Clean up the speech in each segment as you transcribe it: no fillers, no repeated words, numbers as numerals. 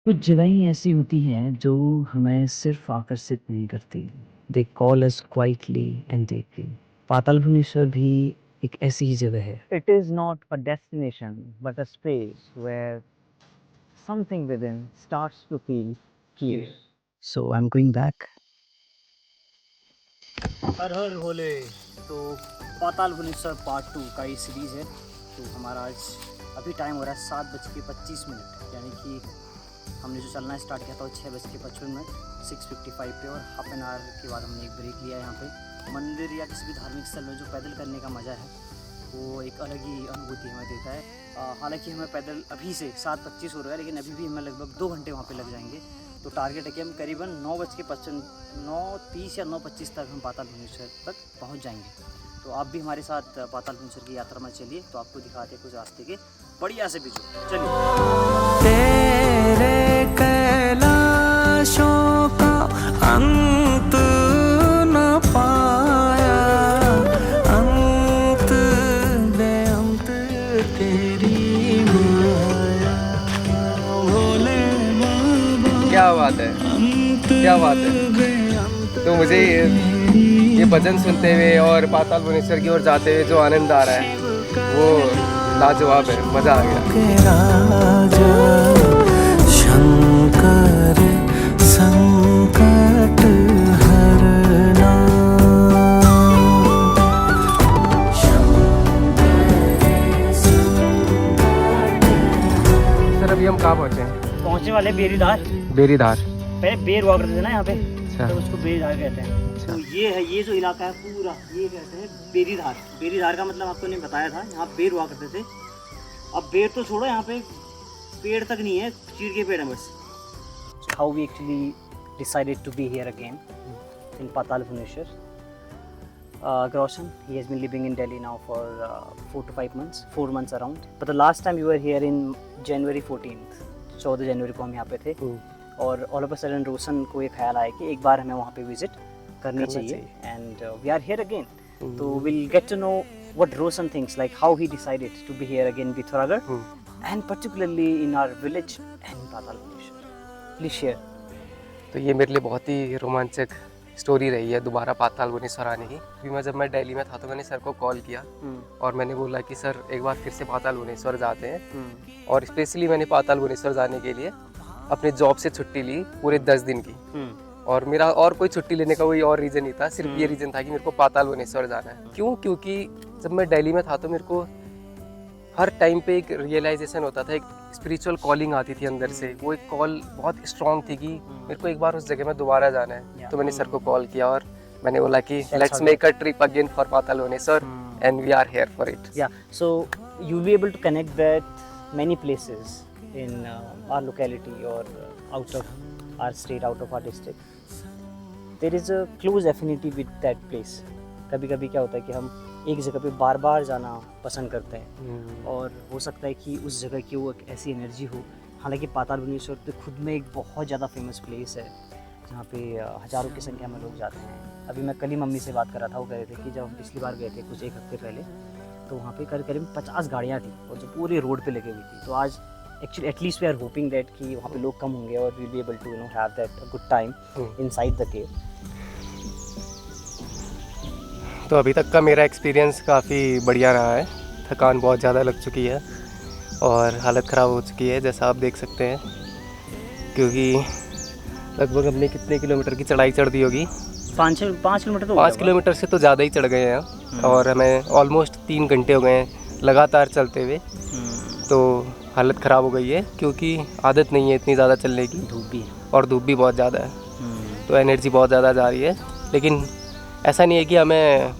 कुछ जगहें ऐसी होती हैं जो हमें सिर्फ आकर्षित नहीं करती। They call us quietly and deeply. Patal Bhuvaneshwar भी एक ऐसी ही जगह है। It is not a destination but a space where something within starts to feel here. So I am going back. Har Har Bhole. तो पाताल भुवनेश्वर पार्ट 2 का ये सीरीज़ है। तो हमारा आज अभी टाइम हो रहा है 7:25, यानी कि हमने जो चलना स्टार्ट किया था वो 6:55, 6:55 पे, और हाफ एन आवर के बाद हमने एक ब्रेक लिया। यहाँ पे मंदिर या किसी भी धार्मिक स्थल में जो पैदल करने का मज़ा है वो एक अलग ही अनुभूति हमें देता है। हालांकि हमें पैदल अभी से 7:25 हो रहा है, लेकिन अभी भी हमें लगभग 2 घंटे वहाँ पे लग जाएंगे। तो टारगेट है कि हम करीबन 9:30 या 9:25 तक हम पाताल भुवनेश्वर तक पहुँच जाएंगे। तो आप भी हमारे साथ पाताल भुवनेश्वर की यात्रा में चलिए, तो आपको दिखाते हैं कुछ रास्ते के बढ़िया से बिजू। चलिए। तेरे कैलाशों का अंत न पाया, अंत बेअंत तेरी माया। भोले बाबा क्या बात है, क्या बात है। तो मुझे ये भजन सुनते हुए और पाताल भुवनेश्वर की ओर जाते हुए जो आनंद आ रहा है वो लाजवाब है, मज़ा आ गया। शंकर संकट हरना। सर अभी हम कहाँ पहुँचे हैं? पहुँचने वाले बेरीधार। बेरीधार। पहले बेर हुआ करते थे ना यहाँ पे, अच्छा। तो उसको बेरीधार कहते हैं। तो ये है, ये जो इलाका है पूरा ये कहते हैं बेरीधार। बेरीधार का मतलब आपको नहीं बताया था, यहाँ बेर हुआ करते थे। अब बेर तो छोड़ो, यहाँ पे पेड़ तक नहीं है, चीड़ के पेड़ हैं बस। How we actually decided to be here again in Patal Bhuvaneshwar. Groshan, he has been living in Delhi now for 4 to 5 months, 4 months around. But the last time we were here in January 14th, 14 जनवरी को हम यहाँ पे थे। और all of a sudden रोशन को ये ख्याल आया कि एक बार हमें वहाँ पे विजिट करनी चाहिए, and we are here again. तो will get to know what Roshan thinks, like how he decided to be here again in Pithuragar, and particularly in our village and Patal Bhubaneswar. Please share. तो ये मेरे लिए बहुत ही रोमांचक story रही है दोबारा पाताल भुवनेश्वर आने की। क्योंकि मैं जब मैं दिल्ली में था तो मैंने सर को कॉल किया और मैंने बोला कि सर एक बार फिर से पाताल भुवनेश्वर जाते हैं। और स्पेशली मैंने पाताल भुवनेश्वर जाने के लिए अपने जॉब से छुट्टी ली पूरे 10 दिन की। और मेरा और कोई छुट्टी लेने का कोई और रीज़न नहीं था, सिर्फ ये रीज़न था कि मेरे को पाताल भुवनेश्वर जाना है। क्यों? क्योंकि जब मैं दिल्ली में था तो मेरे को हर टाइम पे एक रियलाइजेशन होता था, एक स्पिरिचुअल कॉलिंग आती थी अंदर से। वो एक कॉल बहुत स्ट्रॉन्ग थी कि मेरे को एक बार उस जगह में दोबारा जाना है। तो मैंने सर को कॉल किया और मैंने बोला कि let's make a trip again for Patal Bhuvaneshwar and we are here for it. Yeah, so you'll be able to connect that many places in our locality or out of our state, out of our district. There is a close affinity with that place. कभी कभी क्या होता है कि हम एक जगह पे बार बार जाना पसंद करते हैं, और हो सकता है कि उस जगह की वो एक ऐसी एनर्जी हो। हालांकि पाताल भुवनेश्वर तो खुद में एक बहुत ज़्यादा फेमस प्लेस है जहाँ पे हज़ारों की संख्या में लोग जाते हैं। अभी मैं कल ही मम्मी से बात कर रहा था, वो कह रहे थे कि जब हम पिछली बार गए थे कुछ 1 हफ्ते पहले, तो वहाँ पे करीब 50 गाड़ियाँ थी और जो पूरे रोड पे लगी हुई थी। तो आज actually at least we are hoping that कि वहाँ पे लोग कम होंगे और we will be able to have that good time inside the cave. तो अभी तक का मेरा एक्सपीरियंस काफ़ी बढ़िया रहा है। थकान बहुत ज़्यादा लग चुकी है और हालत ख़राब हो चुकी है, जैसा आप देख सकते हैं। क्योंकि लगभग हमने कितने किलोमीटर की चढ़ाई चढ़ दी होगी? 5 किलोमीटर तो 5 किलोमीटर से तो ज़्यादा ही चढ़ गए हैं और हमें ऑलमोस्ट 3 घंटे हो गए हैं लगातार चलते हुए। तो हालत ख़राब हो गई है क्योंकि आदत नहीं है इतनी ज़्यादा चलने की, धूप भी है और धूप भी बहुत ज़्यादा है। तो एनर्जी बहुत ज़्यादा जा रही है, लेकिन ऐसा नहीं है कि हमें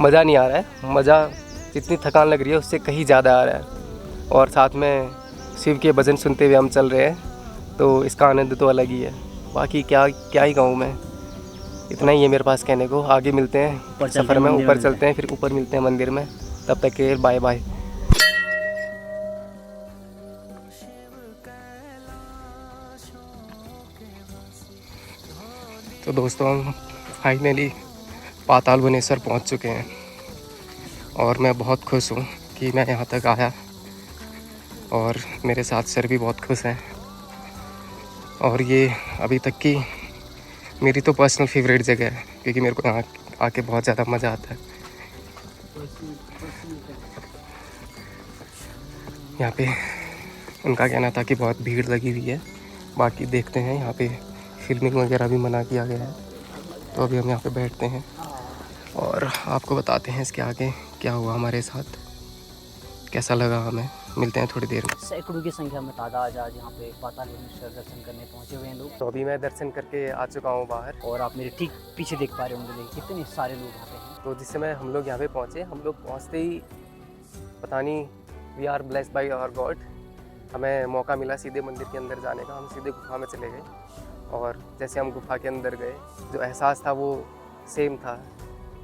मज़ा नहीं आ रहा है। मज़ा जितनी थकान लग रही है उससे कहीं ज़्यादा आ रहा है। और साथ में शिव के भजन सुनते हुए हम चल रहे हैं, तो इसका आनंद तो अलग ही है। बाकी क्या ही कहूँ मैं, इतना ही है मेरे पास कहने को। आगे मिलते हैं सफ़र में, ऊपर चलते हैं, फिर ऊपर मिलते हैं मंदिर में। तब तक के बाय बाय। तो दोस्तों हम फाइनली पाताल भुवनेश्वर पहुंच चुके हैं और मैं बहुत खुश हूं कि मैं यहां तक आया, और मेरे साथ सर भी बहुत खुश हैं। और ये अभी तक की मेरी तो पर्सनल फेवरेट जगह है, क्योंकि मेरे को यहाँ आके बहुत ज़्यादा मज़ा आता है। यहाँ पे उनका कहना था कि बहुत भीड़ लगी हुई है, बाकी देखते हैं। यहाँ पे फिल्मिंग वगैरह भी मना किया गया है, तो अभी हम यहाँ पे बैठते हैं और आपको बताते हैं इसके आगे क्या हुआ हमारे साथ, कैसा लगा हमें। मिलते हैं थोड़ी देर में। सैकड़ों की संख्या में तादाद आज यहाँ पे पातालभुवनेश्वर दर्शन करने पहुँचे हुए हैं लोग। तो अभी मैं दर्शन करके आ चुका हूँ बाहर, और आप मेरे ठीक पीछे देख पा रहे होंगे, देखिए कितने सारे लोग यहाँ पे हैं। तो जिस समय हम लोग यहाँ पे पहुँचे, हम लोग पहुँचते ही पता नहीं, we are blessed by our god, हमें मौका मिला सीधे मंदिर के अंदर जाने का। हम सीधे गुफा में चले गए और जैसे हम गुफा के अंदर गए, जो एहसास था वो सेम था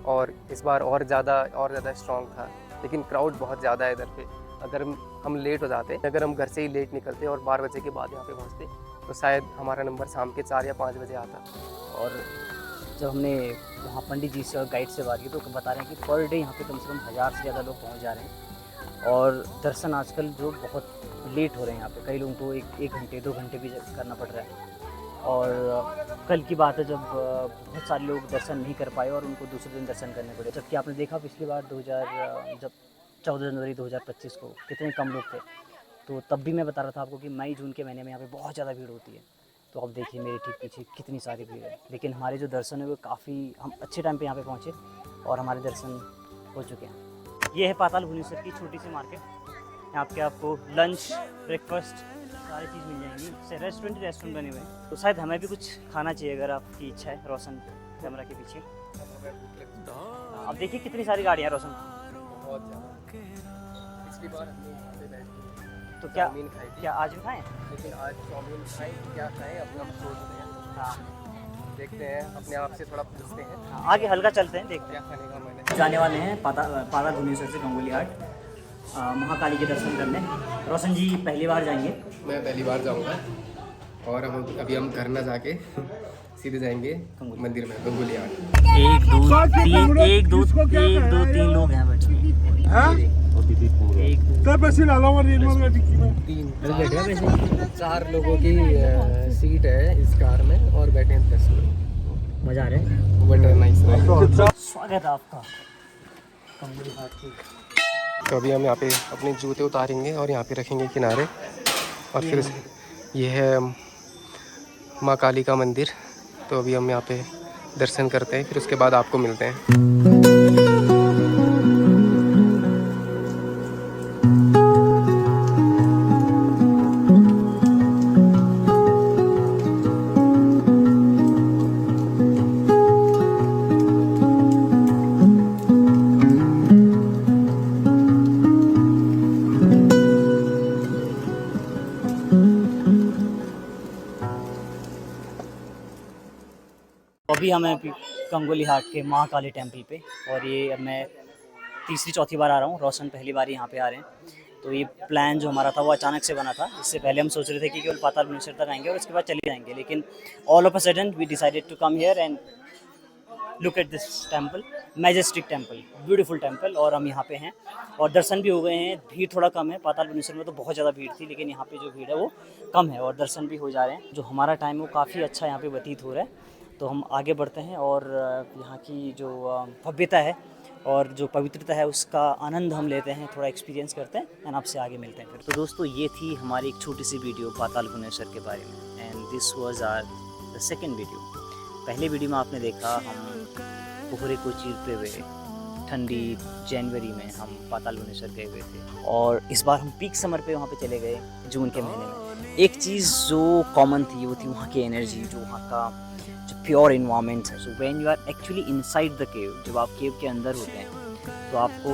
और इस बार और ज़्यादा स्ट्रॉन्ग था। लेकिन क्राउड बहुत ज़्यादा है इधर पे। अगर हम लेट हो जाते, अगर हम घर से ही लेट निकलते और 12 बजे के बाद यहाँ पे पहुँचते, तो शायद हमारा नंबर शाम के 4 या 5 बजे आता। और जब हमने वहाँ पंडित जी से और गाइड से बात की तो बता रहे हैं कि पर डे यहाँ पे कम से कम 1000 से ज़्यादा लोग पहुँच जा रहे हैं। और दर्शन आजकल जो बहुत लेट हो रहे हैं यहाँ पे, कई लोगों को एक घंटे 2 घंटे भी करना पड़ रहा है। और कल की बात है जब बहुत सारे लोग दर्शन नहीं कर पाए और उनको दूसरे दिन दर्शन करने पड़े। जबकि आपने देखा पिछली बार जब 14 जनवरी 2025 को कितने कम लोग थे, तो तब भी मैं बता रहा था आपको कि मई जून के महीने में यहाँ पे बहुत ज़्यादा भीड़ होती है। तो अब देखिए मेरे ठीक पीछे कितनी सारी भीड़ है। लेकिन हमारे जो दर्शन है वो काफ़ी, हम अच्छे टाइम पे यहाँ पे पहुँचे और हमारे दर्शन हो चुके हैं। ये है पातालभुवनेश्वर की छोटी सी मार्केट। यहाँ पे आपको लंच, ब्रेकफास्ट सारी चीज़ मिल जाएंगी। से रेस्टोरेंट बने हुए हैं, तो शायद हमें भी कुछ खाना चाहिए अगर आपकी इच्छा है। रोशन कैमरा के पीछे अब देखिए कितनी सारी गाड़ियाँ। रोशन बहुत ज़्यादा। पिछली बार हमने यहाँ पे बैठे तो क्या चाउमीन खाई थी, क्या आज भी खाएं? लेकिन आज चाउमीन खाएं क्या खाएं अपना सोच रहे हैं। हाँ, देखते हैं, अपने आप से थोड़ा पूछते हैं हाँ, आगे हल्का चलते हैं, देखते क्या खाने का मैंने। हैं। जाने वाले हैं पातालभुवनेश्वर से गंगोली घाट महाकाली के दर्शन करने। रोशन जी पहली बार जाएंगे। मैं पहली बार जाऊंगा और अभी हम घर ना जाके सीधे जाएंगे मंदिर में, गंगोली घाट। 1 2 3 लोग हैं बैठे। 4 लोगों की सीट है इस कार में और बैठे हैं 10 लोग। मजा आ रहा है। But nice. स्वागत है आपका गंगोली घाट की। तो अभी हम यहाँ पे अपने जूते उतारेंगे और यहाँ पे रखेंगे किनारे, और फिर ये है माँ काली का मंदिर। तो अभी हम यहाँ पे दर्शन करते हैं, फिर उसके बाद आपको मिलते हैं। अभी हमें गंगोली घाट के महाकाली टेम्पल पे, और ये अब मैं तीसरी चौथी बार आ रहा हूँ। रोशन पहली बार यहाँ पे आ रहे हैं। तो ये प्लान जो हमारा था वो अचानक से बना था। इससे पहले हम सोच रहे थे कि केवल पातालभुवनेश्वर तक आएंगे और उसके बाद चले जाएंगे, लेकिन all of a sudden we decided to come here and look at this temple, majestic temple, beautiful temple. और हम यहाँ पे हैं और दर्शन भी हो गए हैं। भीड़ थोड़ा कम है, पातालभुवनेश्वर में तो बहुत ज़्यादा भीड़ थी, लेकिन यहाँ पे जो भीड़ है वो कम है और दर्शन भी हो जा रहे हैं। जो हमारा टाइम वो काफ़ी अच्छा यहाँ पे व्यतीत हो रहा है। तो हम आगे बढ़ते हैं और यहाँ की जो भव्यता है और जो पवित्रता है उसका आनंद हम लेते हैं, थोड़ा एक्सपीरियंस करते हैं एंड आपसे आगे मिलते हैं फिर। तो दोस्तों ये थी हमारी एक छोटी सी वीडियो पातालभुवनेश्वर के बारे में, and this was our the second video. पहले वीडियो में आपने देखा हम कोहरे को चीरते हुए ठंडी जनवरी में हम पातालभुवनेश्वर गए हुए थे, और इस बार हम पीक समर पे वहाँ पे चले गए जून के महीने में। एक चीज़ जो कॉमन थी वो थी वहाँ की एनर्जी, जो वहाँ का जो प्योर इन्वायरमेंट है। So when you are actually inside the cave, जब आप केव के अंदर होते हैं तो आपको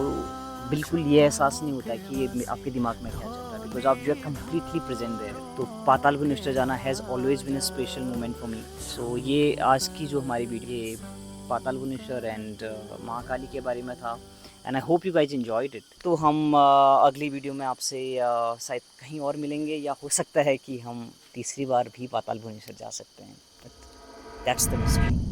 बिल्कुल ये एहसास नहीं होता कि ये आपके दिमाग में क्या चल रहा है, बिकॉज आप you are completely present there. तो पातालभुवनेश्वर जाना has always been a special moment for me. So ये आज की जो हमारी वीडियो पातालभुवनेश्वर एंड महाकाली के बारे में था, and I hope you guys enjoyed it. तो हम अगली वीडियो में आपसे शायद कहीं और मिलेंगे, या हो सकता है कि हम तीसरी बार भी पातालभुवनेश्वर जा सकते हैं। That's the mystery.